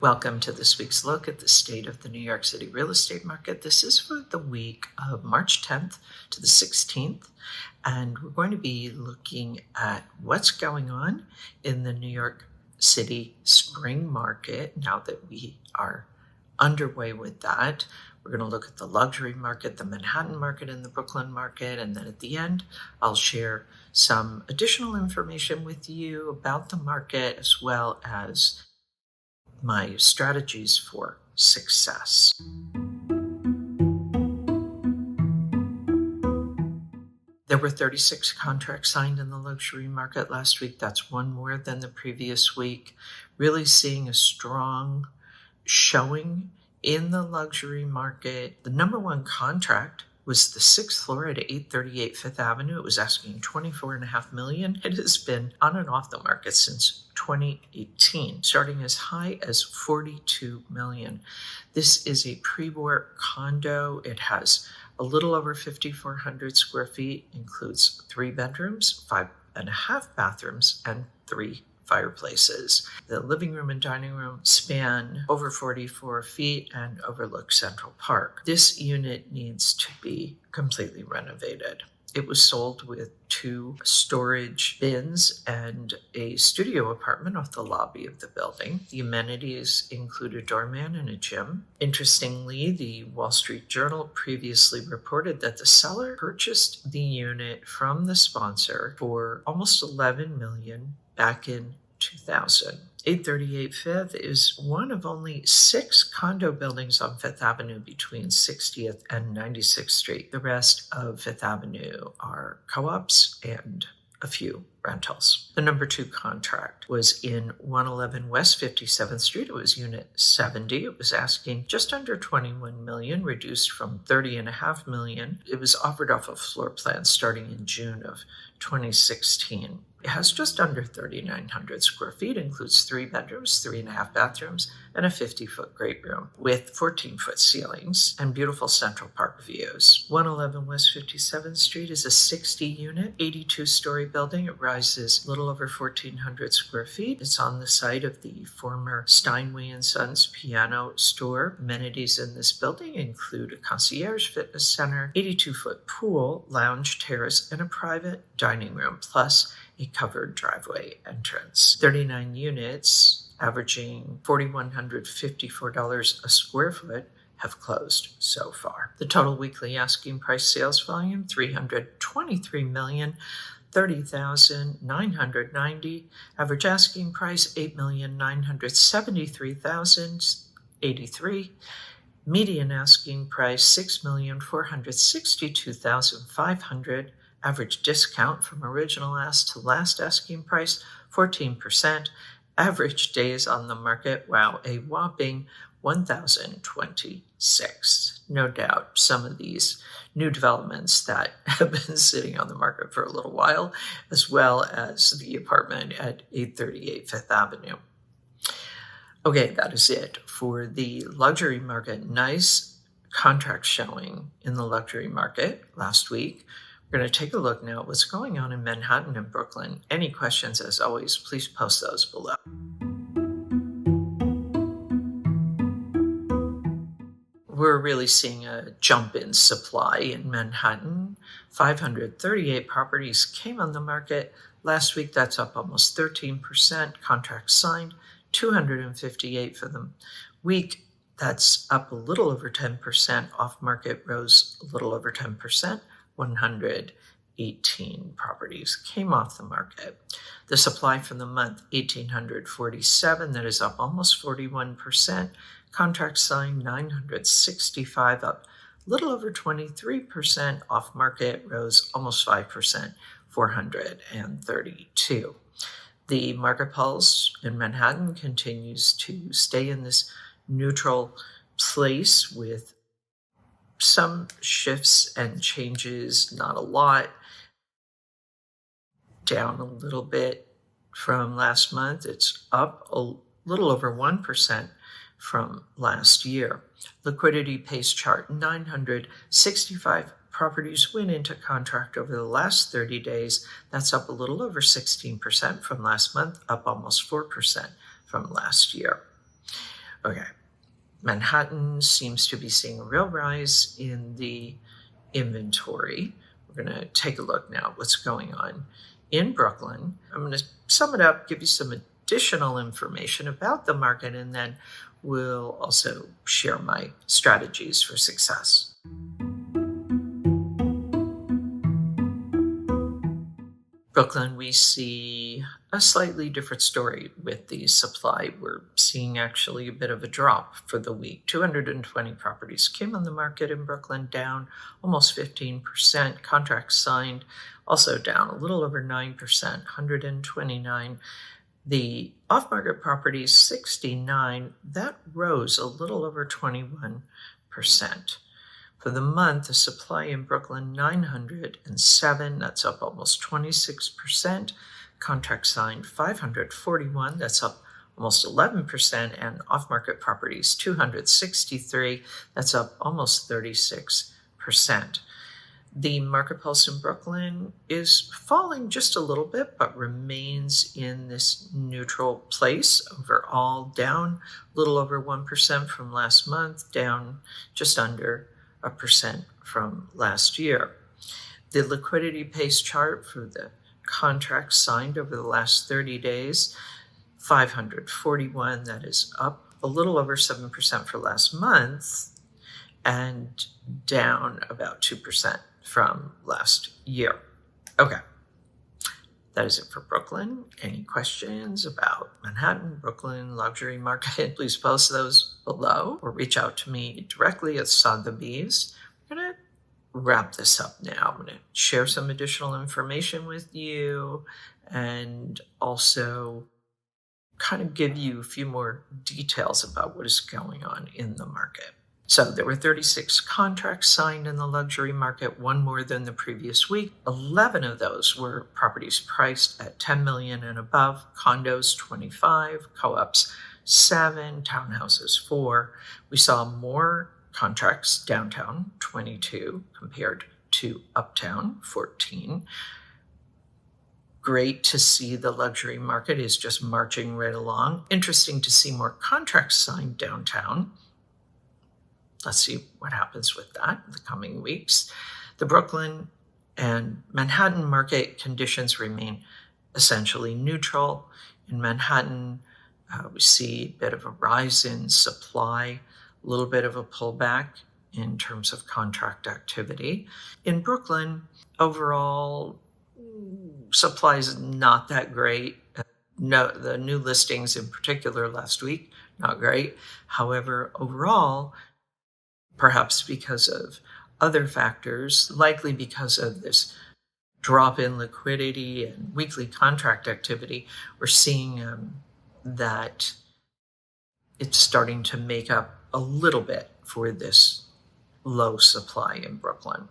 Welcome to this week's look at the state of the New York City real estate market. This is for the week of March 10th to the 16th, and we're going to be looking at what's going on in the New York City spring market now that we are underway with that. We're going to look at the luxury market, the Manhattan market, and the Brooklyn market, and then at the end, I'll share some additional information with you about the market as well as my strategies for success. There were 36 contracts signed in the luxury market last week. That's one more than the previous week. Really seeing a strong showing in the luxury market. The number one contract was the 6th floor at 838 Fifth Avenue. It was asking $24.5 million. It has been on and off the market since 2018, starting as high as $42 million. This is a pre-war condo. It has a little over 5,400 square feet, includes 3 bedrooms, 5.5 bathrooms, and 3 fireplaces. The living room and dining room span over 44 feet and overlook Central Park. This unit needs to be completely renovated. It was sold with 2 storage bins and a studio apartment off the lobby of the building. The amenities include a doorman and a gym. Interestingly, the Wall Street Journal previously reported that the seller purchased the unit from the sponsor for almost $11 million back in 2000. 838 Fifth is one of only 6 condo buildings on Fifth Avenue between 60th and 96th Street. The rest of Fifth Avenue are co-ops and a few rentals. The number 2 contract was in 111 West 57th Street. It was unit 70. It was asking just under $21 million, reduced from $30.5 million. It was offered off a floor plan starting in June of 2016. It has just under 3,900 square feet, includes 3 bedrooms, 3.5 bathrooms, and a 50-foot great room with 14-foot ceilings and beautiful Central Park views. 111 West 57th Street is a 60-unit, 82-story building. It rises a little over 1,400 square feet. It's on the site of the former Steinway & Sons piano store. Amenities in this building include a concierge fitness center, 82-foot pool, lounge terrace, and a private dining room, plus a covered driveway entrance. 39 units, averaging $4,154 a square foot, have closed so far. The total weekly asking price sales volume, $323,030,990. Average asking price, $8,973,083. Median asking price, $6,462,500. Average discount from original ask to last asking price, 14%. Average days on the market, wow, a whopping 1,026. No doubt some of these new developments that have been sitting on the market for a little while, as well as the apartment at 838 Fifth Avenue. Okay, that is it for the luxury market. Nice contract showing in the luxury market last week. We're going to take a look now at what's going on in Manhattan and Brooklyn. Any questions, as always, please post those below. We're really seeing a jump in supply in Manhattan. 538 properties came on the market last week. That's up almost 13%. Contracts signed, 258 for the week. That's up a little over 10%. Off-market rose a little over 10%. 118 properties came off the market. The supply for the month, 1,847. That is up almost 41%. Contracts signed, 965, up a little over 23%. Off market rose almost 5%, 432. The market pulse in Manhattan continues to stay in this neutral place with some shifts and changes, not a lot. Down a little bit from last month. It's up a little over 1% from last year. Liquidity Pace chart, 965 properties went into contract over the last 30 days. That's up a little over 16% from last month, up almost 4% from last year. Okay. Manhattan seems to be seeing a real rise in the inventory. We're going to take a look now at what's going on in Brooklyn. I'm going to sum it up, give you some additional information about the market, and then we'll also share my strategies for success. Brooklyn, we see a slightly different story with the supply. We're seeing actually a bit of a drop for the week. 220 properties came on the market in Brooklyn, down almost 15%. Contracts signed also down a little over 9%, 129. The off-market properties, 69, that rose a little over 21%. For the month, the supply in Brooklyn, 907, that's up almost 26%. Contract signed, 541, that's up almost 11%. And off-market properties, 263, that's up almost 36%. The market pulse in Brooklyn is falling just a little bit, but remains in this neutral place. Overall, down a little over 1% from last month, down just under 1% from last year. The liquidity pace chart for the contracts signed over the last 30 days, 541, that is up a little over 7% for last month and down about 2% from last year. Okay. That is it for Brooklyn. Any questions about Manhattan, Brooklyn, luxury market, please post those below or reach out to me directly at Sotheby's. I'm going to wrap this up now. I'm going to share some additional information with you and also kind of give you a few more details about what is going on in the market. So there were 36 contracts signed in the luxury market, one more than the previous week. 11 of those were properties priced at $10 million and above, condos 25, co-ops 7, townhouses 4. We saw more contracts downtown, 22, compared to uptown, 14. Great to see the luxury market is just marching right along. Interesting to see more contracts signed downtown. Let's see what happens with that in the coming weeks. The Brooklyn and Manhattan market conditions remain essentially neutral. In Manhattan, we see a bit of a rise in supply, a little bit of a pullback in terms of contract activity. In Brooklyn, overall, supply is not that great. No, the new listings in particular last week, not great. However, overall, perhaps because of other factors, likely because of this drop in liquidity and weekly contract activity, we're seeing that it's starting to make up a little bit for this low supply in Brooklyn.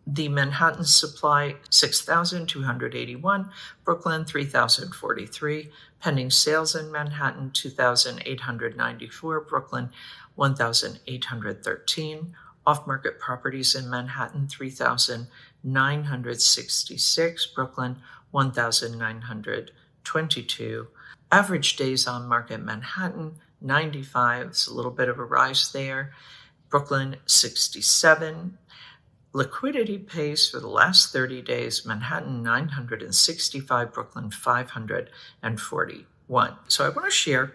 The Manhattan supply, 6,281, Brooklyn, 3,043, pending sales in Manhattan, 2,894, Brooklyn, 1,813, off-market properties in Manhattan, 3,966, Brooklyn, 1,922, average days on market Manhattan, 95, it's a little bit of a rise there, Brooklyn, 67, liquidity pace for the last 30 days, Manhattan 965, Brooklyn 541. So I want to share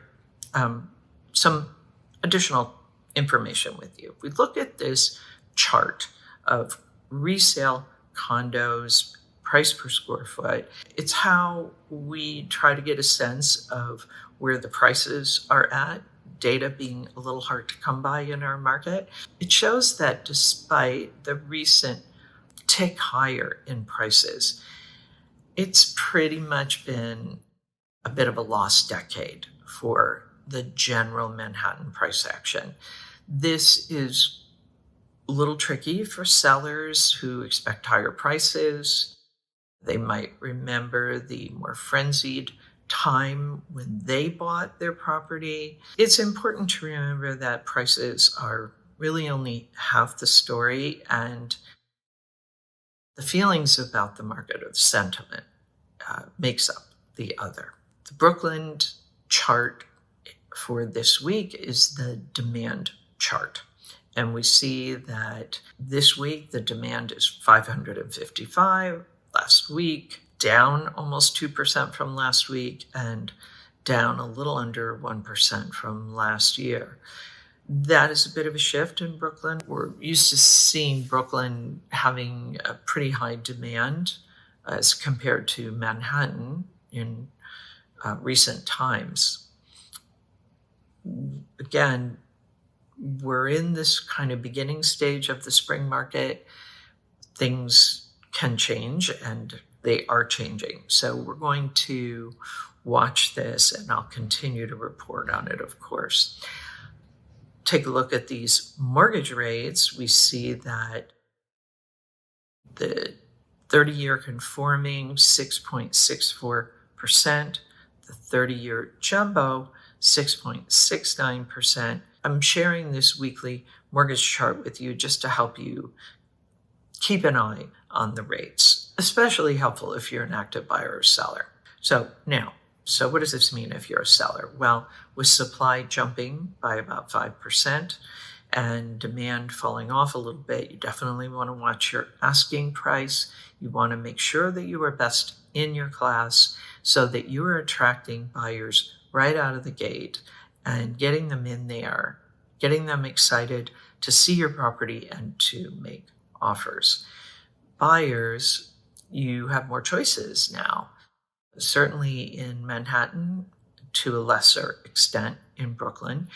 some additional information with you. If we look at this chart of resale condos, price per square foot, it's how we try to get a sense of where the prices are at, data being a little hard to come by in our market. It shows that despite the recent tick higher in prices, it's pretty much been a bit of a lost decade for the general Manhattan price action. This is a little tricky for sellers who expect higher prices. They might remember the more frenzied time when they bought their property. It's important to remember that prices are really only half the story, and the feelings about the market or the sentiment makes up the other. The Brooklyn chart for this week is the demand chart. And we see that this week the demand is 555. Last week, down almost 2% from last week and down a little under 1% from last year. That is a bit of a shift in Brooklyn. We're used to seeing Brooklyn having a pretty high demand as compared to Manhattan in recent times. Again, we're in this kind of beginning stage of the spring market. Things can change, and they are changing. So we're going to watch this, and I'll continue to report on it, of course. Take a look at these mortgage rates. We see that the 30-year conforming, 6.64%, the 30-year jumbo, 6.69%. I'm sharing this weekly mortgage chart with you just to help you keep an eye on the rates, especially helpful if you're an active buyer or seller. So what does this mean if you're a seller? Well, with supply jumping by about 5% and demand falling off a little bit, you definitely want to watch your asking price. You want to make sure that you are best in your class so that you are attracting buyers right out of the gate and getting them in there, getting them excited to see your property and to make offers. Buyers, you have more choices now. Certainly in Manhattan, to a lesser extent in Brooklyn.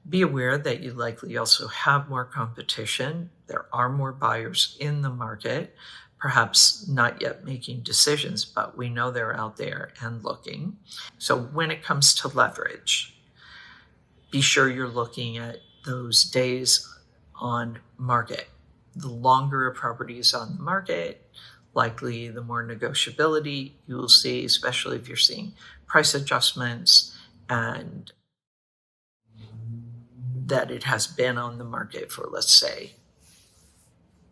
Be aware that you likely also have more competition. There are more buyers in the market, perhaps not yet making decisions, but we know they're out there and looking. So when it comes to leverage, be sure you're looking at those days on market. The longer a property is on the market, likely the more negotiability you will see, especially if you're seeing price adjustments and that it has been on the market for, let's say,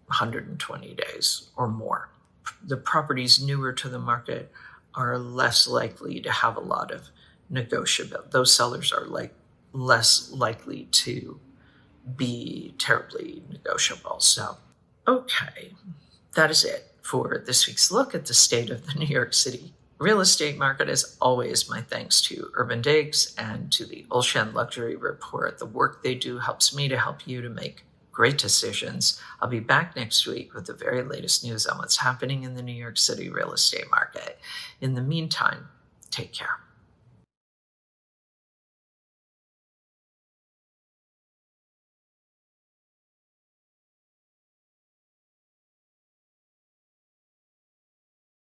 120 days or more. The properties newer to the market are less likely to have a lot of negotiable. Those sellers are less likely to be terribly negotiable. So, okay, that is it for this week's look at the state of the New York City real estate market. As always, my thanks to JbN&x and to the Olshan Luxury Report. The work they do helps me to help you to make great decisions. I'll be back next week with the very latest news on what's happening in the New York City real estate market. In the meantime, take care.